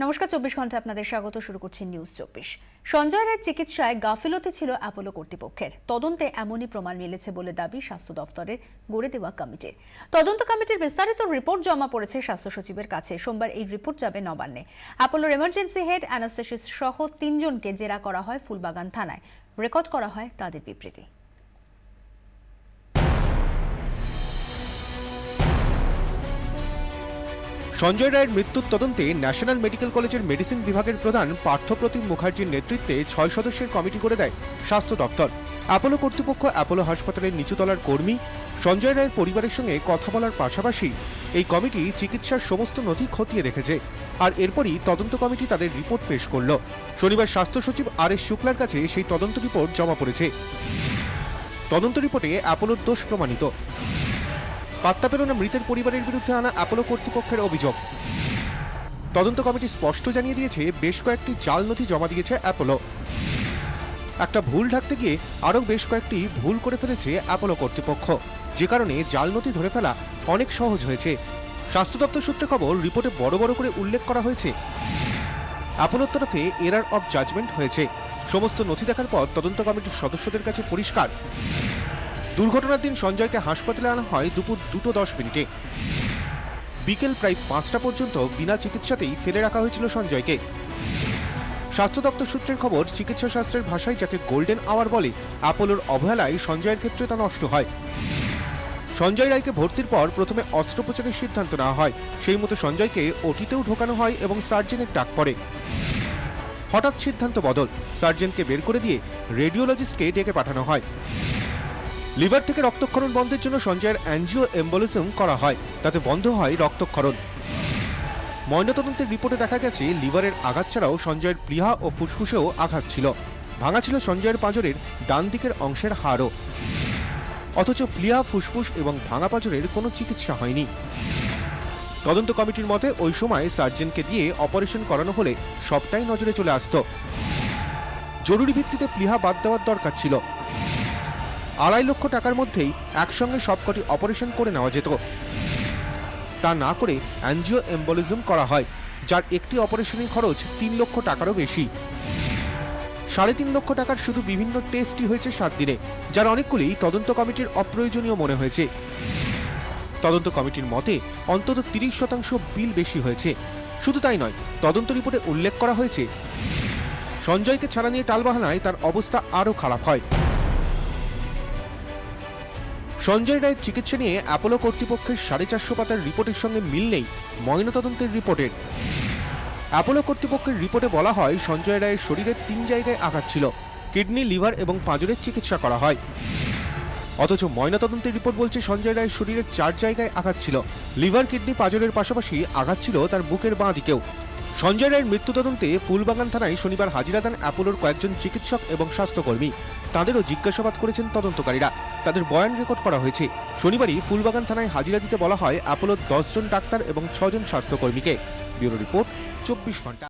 নমস্কার, 24 ঘন্টা আপনাদের স্বাগত। শুরু করছি নিউজ 24। সঞ্জয় রায়ের চিকিৎসায় গাফিলতি ছিল অ্যাপোলো কর্তৃপক্ষের। তদন্তে এমনই প্রমাণ মিলেছে বলে দাবি স্বাস্থ্য দফতরের গড়ে দেওয়া কমিটির। তদন্ত কমিটির বিস্তারিত রিপোর্ট জমা পড়েছে স্বাস্থ্য সচিবের কাছে। সোমবার এই রিপোর্ট যাবে নবান্নে। অ্যাপোলোর এমার্জেন্সি হেড, অ্যানাস্থেসিস্ট সহ 3 জনকে জেরা করা হয় ফুলবাগান থানায়। রেকর্ড করা হয় তাদের বিবৃতি। সঞ্জয় রায়ের মৃত্যুর তদন্তে ন্যাশনাল মেডিকেল কলেজের মেডিসিন বিভাগের প্রধান পার্থপ্রতিম মুখার্জির নেতৃত্বে 6 সদস্যের কমিটি করে দেয় স্বাস্থ্য দফতর। অ্যাপোলো কর্তৃপক্ষ অ্যাপোলো হাসপাতালের নিচুতলার কর্মী সঞ্জয় রায়ের পরিবারের সঙ্গে কথা বলার পাশাপাশি এই কমিটি চিকিৎসার সমস্ত নথি খতিয়ে দেখেছে। আর এরপরই তদন্ত কমিটি তাদের রিপোর্ট পেশ করল। শনিবার স্বাস্থ্য সচিব আর.এস. শুক্লার কাছে সেই তদন্ত রিপোর্ট জমা পড়েছে। তদন্ত রিপোর্টে অ্যাপোলোর দোষ প্রমাণিত। পাত্তা পেল না মৃতের পরিবারের বিরুদ্ধে আনা অ্যাপোলো কর্তৃপক্ষের অভিযোগ। তদন্ত কমিটি স্পষ্ট জানিয়ে দিয়েছে বেশ কয়েকটি জাল নথি জমা দিয়েছে অ্যাপোলো। একটা ভুল ঢাকতে গিয়ে আরও বেশ কয়েকটি ভুল করে ফেলেছে অ্যাপোলো কর্তৃপক্ষ, যে কারণে জাল নথি ধরে ফেলা অনেক সহজ হয়েছে। স্বাস্থ্য দপ্তর সূত্রে খবর, রিপোর্টে বড় বড় করে উল্লেখ করা হয়েছে অ্যাপোলোর তরফে এরার অফ জাজমেন্ট হয়েছে। সমস্ত নথি দেখার পর তদন্ত কমিটির সদস্যদের কাছে পরিষ্কার, দুর্ঘটনার দিন সঞ্জয়কে হাসপাতালে আনা হয় দুপুর 2:10। বিকেল প্রায় 5টা পর্যন্ত বিনা চিকিৎসাতেই ফেলে রাখা হয়েছিল সঞ্জয়কে। স্বাস্থ্য দপ্তর সূত্রের খবর, চিকিৎসা শাস্ত্রের ভাষায় যাকে গোল্ডেন আওয়ার বলে, অ্যাপোলোর অবহেলায় সঞ্জয়ের ক্ষেত্রে তা নষ্ট হয়। সঞ্জয় রায়কে ভর্তির পর প্রথমে অস্ত্রোপচারের সিদ্ধান্ত নেওয়া হয়। সেই মতো সঞ্জয়কে ওটিতেও ঢোকানো হয় এবং সার্জেনের ডাক পড়ে। হঠাৎ সিদ্ধান্ত বদল, সার্জেনকে বের করে দিয়ে রেডিওলজিস্টকে ডেকে পাঠানো হয়। লিভার থেকে রক্তক্ষরণ বন্ধের জন্য সঞ্জয়ের অ্যাঞ্জিও এম্বোলিজম করা হয়, তাতে বন্ধ হয় রক্তক্ষরণ। ময়নাতদন্তের রিপোর্টে দেখা গেছে লিভারের আঘাত ছাড়াও সঞ্জয়ের প্লীহা ও ফুসফুসেও আঘাত ছিল। ভাঙা ছিল সঞ্জয়ের পাঁজরের ডান দিকের অংশের হাড়ও। অথচ প্লীহা, ফুসফুস এবং ভাঙা পাঁজরের কোনো চিকিৎসা হয়নি। তদন্ত কমিটির মতে ওই সময় সার্জেনকে দিয়ে অপারেশন করানো হলে সবটাই নজরে চলে আসত। জরুরি ভিত্তিতে প্লীহা বাদ দেওয়ার দরকার ছিল। 2.5 লক্ষ টাকার মধ্যেই একসঙ্গে সবকটি অপারেশন করে নেওয়া যেত। তা না করে অ্যাঞ্জিও এম্বোলিজম করা হয়, যার একটি অপারেশনের খরচ 3 লক্ষ টাকারও বেশি। 3.5 লক্ষ টাকার শুধু বিভিন্ন টেস্টই হয়েছে 7 দিনে, যার অনেকগুলি তদন্ত কমিটির অপ্রয়োজনীয় মনে হয়েছে। তদন্ত কমিটির মতে অন্তত 30% বিল বেশি হয়েছে। শুধু তাই নয়, তদন্ত রিপোর্টে উল্লেখ করা হয়েছে সঞ্জয়কে ছাড়া নিয়ে টালবাহানায় তার অবস্থা আরও খারাপ হয়। সঞ্জয় রায়ের চিকিৎসা নিয়ে অ্যাপোলো কর্তৃপক্ষের 450 পাতার রিপোর্টের সঙ্গে মিল নেই ময়নাতদন্তের রিপোর্টের। অ্যাপোলো কর্তৃপক্ষের রিপোর্টে বলা হয় সঞ্জয় রায়ের শরীরের 3 জায়গায় আঘাত ছিল, কিডনি, লিভার এবং পাঁজরের চিকিৎসা করা হয়। অথচ ময়নাতদন্তের রিপোর্ট বলছে সঞ্জয় রায়ের শরীরের 4 জায়গায় আঘাত ছিল। লিভার, কিডনি, পাঁজরের পাশাপাশি আঘাত ছিল তার বুকের বাঁ দিকেও। সঞ্জয় রায়ের মৃত্যু তদন্তে ফুলবাগান থানায় শনিবার হাজিরা দেন অ্যাপোলোর কয়েকজন চিকিৎসক এবং স্বাস্থ্যকর্মী। তাদেরও জিজ্ঞাসাবাদ করেছেন তদন্তকারীরা। তাদের বয়ান রেকর্ড করা হয়েছে। শনিবারই ফুলবাগান থানায় হাজিরা দিতে বলা হয় অ্যাপোলোর 10 জন ডাক্তার এবং 6 জন স্বাস্থ্যকর্মীকে। ব্যুরো রিপোর্ট, 24 ঘন্টা।